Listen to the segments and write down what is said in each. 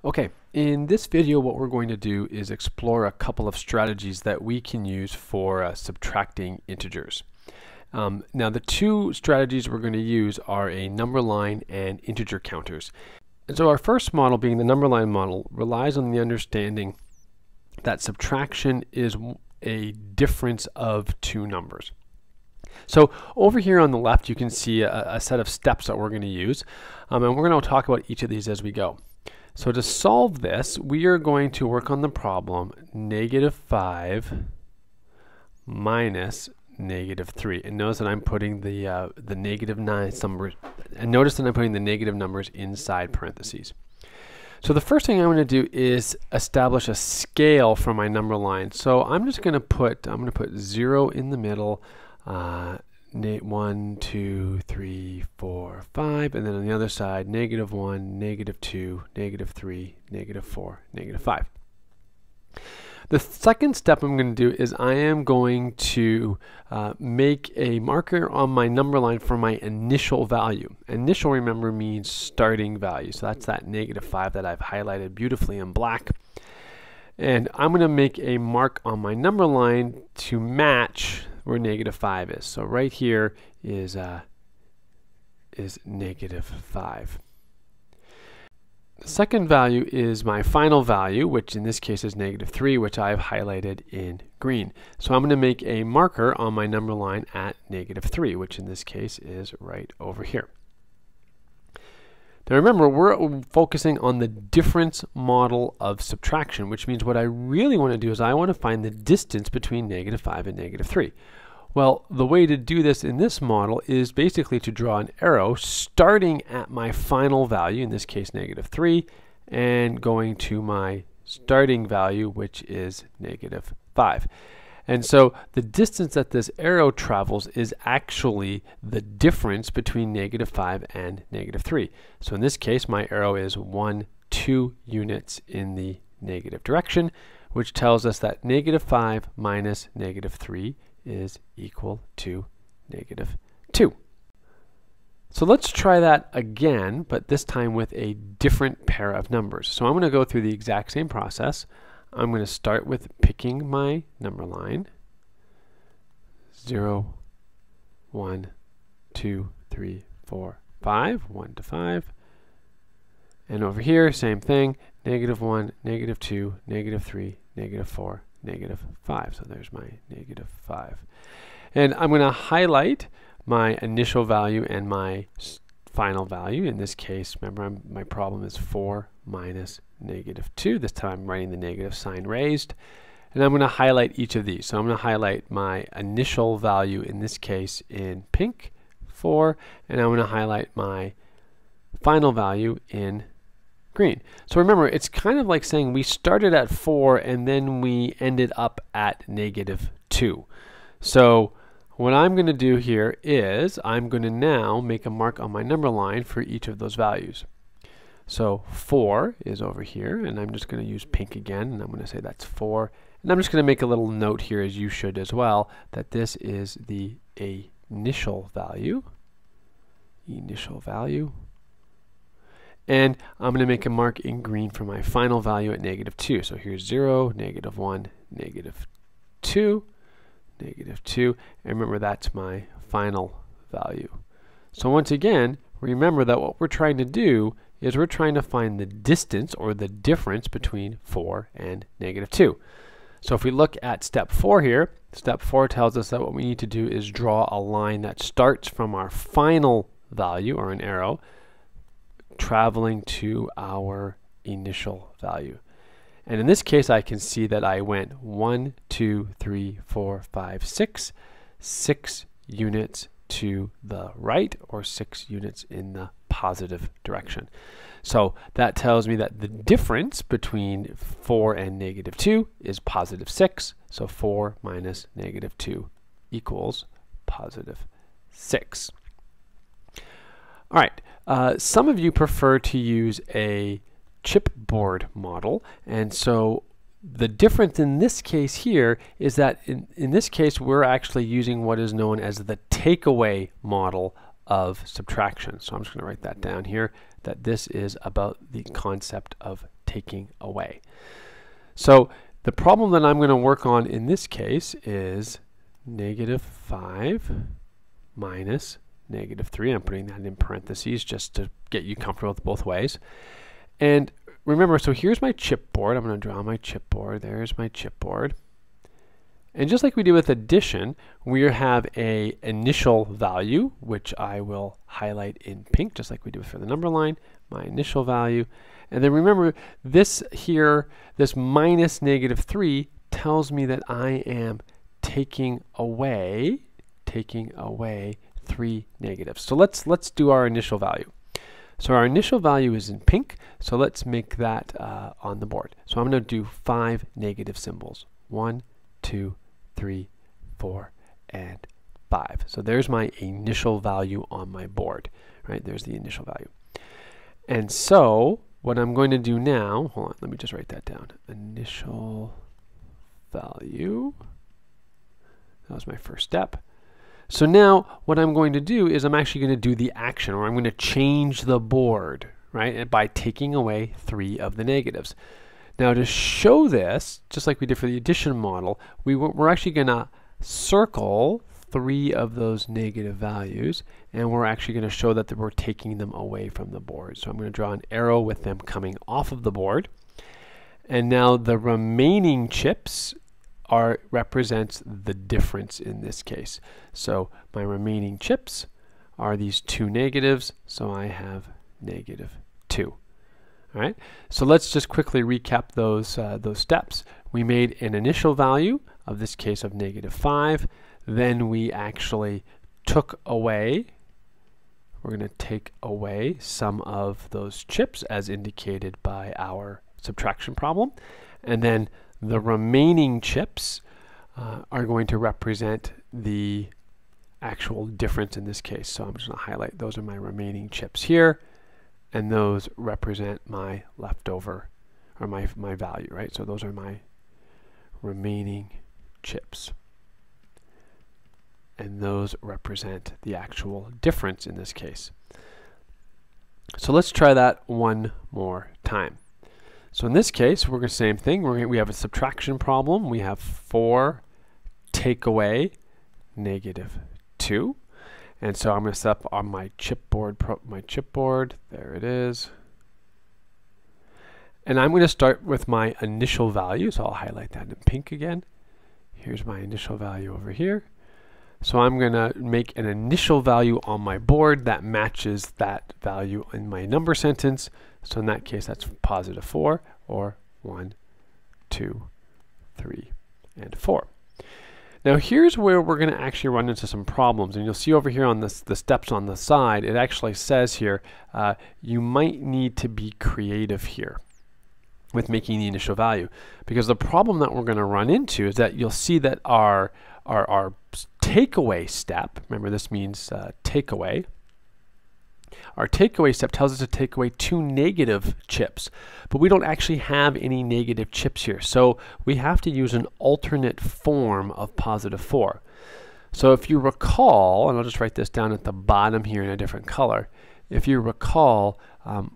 Okay, in this video what we're going to do is explore a couple of strategies that we can use for subtracting integers. Now the two strategies we're going to use are a number line and integer counters. And so our first model, being the number line model, relies on the understanding that subtraction is a difference of two numbers. So over here on the left you can see a set of steps that we're going to use, and we're going to talk about each of these as we go. So to solve this, we are going to work on the problem -5 minus -3. And notice that I'm putting the -9 numbers, and notice that I'm putting the negative numbers inside parentheses. So the first thing I'm going to do is establish a scale for my number line. So I'm just going to put 0 in the middle, 1, 2, 3, 4, 5, and then on the other side, -1, -2, -3, -4, -5. The second step I'm going to do is I am going to make a marker on my number line for my initial value. Initial, remember, means starting value. So that's that -5 that I've highlighted beautifully in black. And I'm going to make a mark on my number line to match where -5 is. So right here is -5. The second value is my final value, which in this case is -3, which I've highlighted in green. So I'm going to make a marker on my number line at -3, which in this case is right over here. Now remember, we're focusing on the difference model of subtraction, which means what I really want to do is I want to find the distance between -5 and -3. Well, the way to do this in this model is basically to draw an arrow starting at my final value, in this case -3, and going to my starting value, which is -5. And so the distance that this arrow travels is actually the difference between -5 and -3. So in this case, my arrow is 2 units in the negative direction, which tells us that -5 minus -3 is equal to -2. So let's try that again, but this time with a different pair of numbers. So I'm going to go through the exact same process. I'm going to start with picking my number line, 0, 1, 2, 3, 4, 5, 1 to 5. And over here, same thing, -1, -2, -3, -4, -5. So there's my -5. And I'm going to highlight my initial value and my final value. In this case, remember, my problem is 4 minus -2. This time I'm writing the negative sign raised. And I'm going to highlight each of these. So I'm going to highlight my initial value, in this case in pink, 4, and I'm going to highlight my final value in green. So remember, it's kind of like saying we started at 4 and then we ended up at -2. So what I'm going to do here is I'm going to now make a mark on my number line for each of those values. So 4 is over here, and I'm just going to use pink again, and I'm going to say that's 4. And I'm just going to make a little note here, as you should as well, that this is the initial value. And I'm going to make a mark in green for my final value at -2. So here's 0, -1, -2, -2, and remember that's my final value. So once again, remember that what we're trying to do is we're trying to find the distance or the difference between 4 and -2. So if we look at step 4 here, step 4 tells us that what we need to do is draw a line that starts from our final value, or an arrow, traveling to our initial value. And in this case, I can see that I went 1, 2, 3, 4, 5, 6 units to the right, or 6 units in the positive direction. So that tells me that the difference between 4 and -2 is +6. So 4 minus -2 equals +6. All right. Some of you prefer to use a chipboard model, and so the difference in this case here is that in this case we're actually using what is known as the takeaway model of subtraction. So I'm just going to write that down here, that this is about the concept of taking away. So the problem that I'm going to work on in this case is -5 minus -3. I'm putting that in parentheses just to get you comfortable with both ways. And remember, so here's my chipboard. I'm going to draw my chipboard. There's my chipboard. And just like we did with addition, we have a initial value, which I will highlight in pink, just like we did for the number line, my initial value. And then remember, this here, this minus -3 tells me that I am taking away 3 negatives. So let's do our initial value. So our initial value is in pink, so let's make that on the board. So I'm going to do 5 negative symbols. 1, 2, 3, 4, and 5. So there's my initial value on my board, right? There's the initial value. And so what I'm going to do now, hold on, let me just write that down. Initial value. That was my first step. So now what I'm going to do is I'm actually going to do the action, or I'm going to change the board, right? By taking away 3 of the negatives. Now to show this, just like we did for the addition model, we're actually going to circle 3 of those negative values, and we're actually going to show that we're taking them away from the board. So I'm going to draw an arrow with them coming off of the board. And now the remaining chips represents the difference in this case. So my remaining chips are these 2 negatives, so I have -2. All right, so let's just quickly recap those steps. We made an initial value, of this case of -5, then we actually took away, we're going to take away some of those chips as indicated by our subtraction problem, and then the remaining chips are going to represent the actual difference in this case. So I'm just going to highlight those are my remaining chips here, and those represent my leftover, or my value, right? So those are my remaining chips. And those represent the actual difference in this case. So let's try that one more time. So in this case, we're going to same thing. We have a subtraction problem. We have 4 take away -2. And so I'm going to set up on my chipboard. There it is. And I'm going to start with my initial value. So I'll highlight that in pink again. Here's my initial value over here. So I'm going to make an initial value on my board that matches that value in my number sentence. So in that case, that's +4, or 1, 2, 3, and 4. Now here's where we're going to actually run into some problems. And you'll see over here on the steps on the side, it actually says here, you might need to be creative here with making the initial value. Because the problem that we're going to run into is that you'll see that our takeaway step, remember this means takeaway, our takeaway step tells us to take away 2 negative chips, but we don't actually have any negative chips here. So we have to use an alternate form of +4. So if you recall, and I'll just write this down at the bottom here in a different color, if you recall,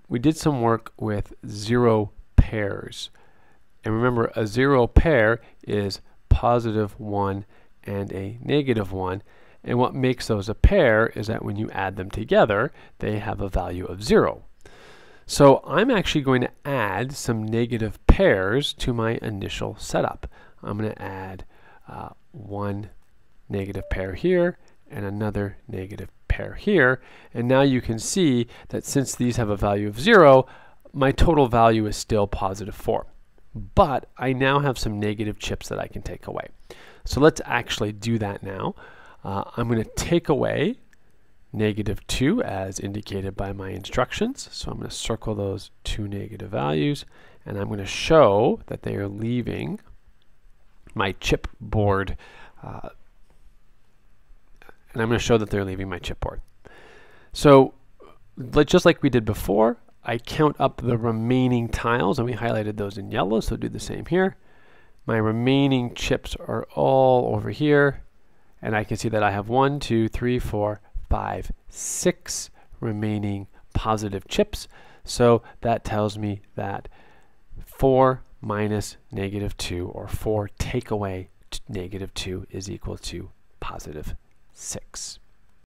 we did some work with 0 pairs. And remember, a 0 pair is +1 and a -1. And what makes those a pair is that when you add them together, they have a value of 0. So I'm actually going to add some negative pairs to my initial setup. I'm going to add 1 negative pair here and another negative pair here. And now you can see that since these have a value of 0, my total value is still +4. But I now have some negative chips that I can take away. So let's actually do that now. I'm going to take away -2 as indicated by my instructions. So I'm going to circle those 2 negative values, and I'm going to show that they are leaving my chipboard. And I'm going to show that they're leaving my chipboard. So just like we did before, I count up the remaining tiles, and we highlighted those in yellow, so do the same here. My remaining chips are all over here. And I can see that I have 1, 2, 3, 4, 5, 6 remaining positive chips. So that tells me that 4 minus negative 2, or 4 take away negative 2 is equal to positive 6.